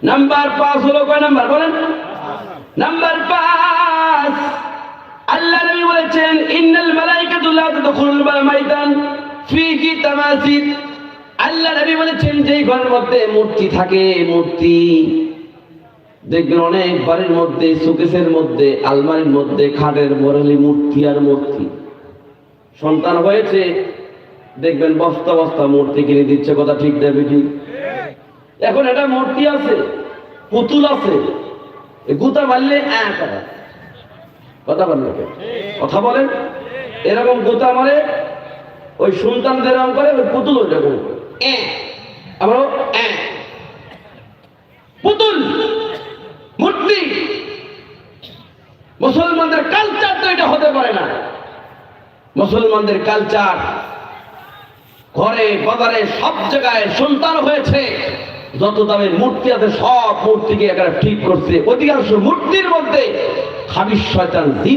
Number 5 হলো কয় number বলেন? নাম্বার 5, আল্লাহ নবী বলেছেন ইন্নাল মালাইকাতু লা তাদখুলুল বাইতান ফীহি তামাসিল। আল্লাহ নবী বলেছেন যেই ঘরের মধ্যে মূর্তি থাকে, মূর্তি দেখবেন অনেক বাড়ির মধ্যে, শোকেসের মধ্যে, আলমারির মধ্যে, খাটের বরালি মূর্তি আর মূর্তি। সন্তান হয়েছে দেখবেন বস্তা বস্তা মূর্তি কিনে দিচ্ছে, কথা ঠিক দেবে ঠিক? এখন এটা মূর্তি আছে, পুতুল আছে, গুতা মারলে কথা বললে কথা বলেন, এরকম গুতা মারে ওই সন্তানদের এরকম করে, ওই পুতুল ওইরকম আমরা পুতুল মূর্তি। মুসলমানদের কালচার তো এটা হতে পারে না। মুসলমানদের কালচার ঘরে বাজারে সব জায়গায় সন্তান হয়েছে, যত দামের মূর্তি আছে সব মূর্তিকে একেবারে ঠিক করছে। অধিকাংশ মূর্তির মধ্যে খাবিশ শয়তান দিন